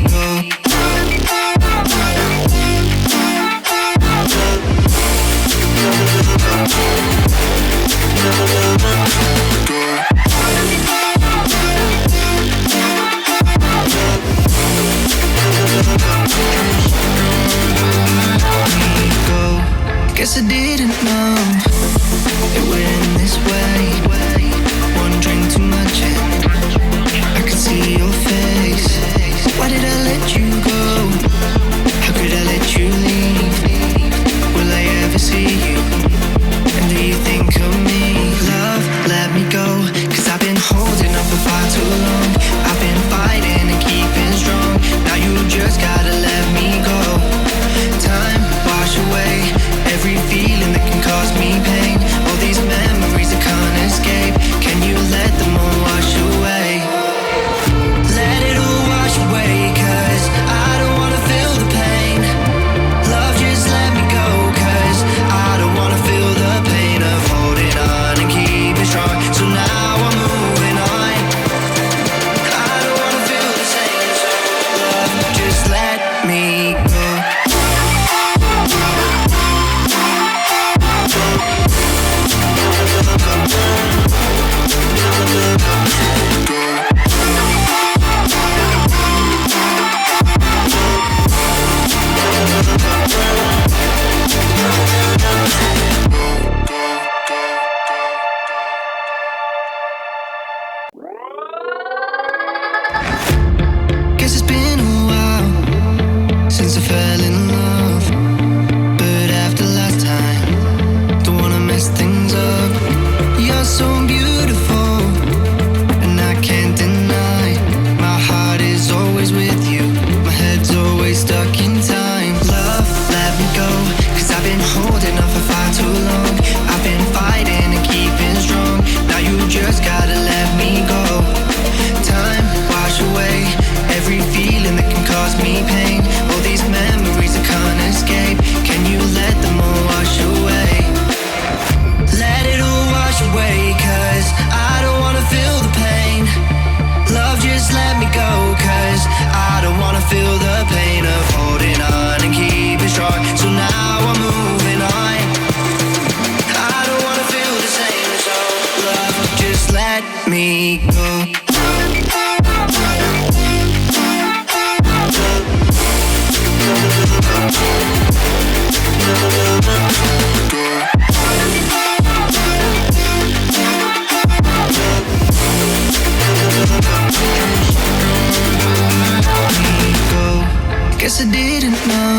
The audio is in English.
go. Guess I didn't know it went this way. One drink too much and I could see your face. Why did I let you go? How could I let you leave? Will I ever see you? And do you think of me? Love, let me go, 'cause I've been holding up for far too long. I've been fighting and keeping strong. Now you just gotta let me go. Time, wash away every feeling that can cause me pain. All these memories I can't escape. Can you let them all wash away? Let it all wash away, 'cause I don't wanna feel the pain. Love, just let me go, 'cause I don't wanna feel the pain of holding on and keeping strong. So now I'm moving on. I don't wanna feel the same, so love, just let me go. Guess it's been a while since I fell in love, but after last time, don't wanna mess things up. You're so beautiful, and I can't deny. My heart is always with you, my head's always stuck in time. Love, let me go, 'cause I've been holding on for far too long. I've been fighting and keeping strong. Now you just gotta let me go. Time, wash away every feeling that can cause me pain. All these memories I can't escape. Can you let them all wash away? Let it all wash away, 'cause I don't wanna feel the pain. Love, just let me go, 'cause I don't wanna feel the pain of holding on and keeping strong. So now I'm moving on. I don't wanna feel the same, so love, just let me go. Guess I didn't know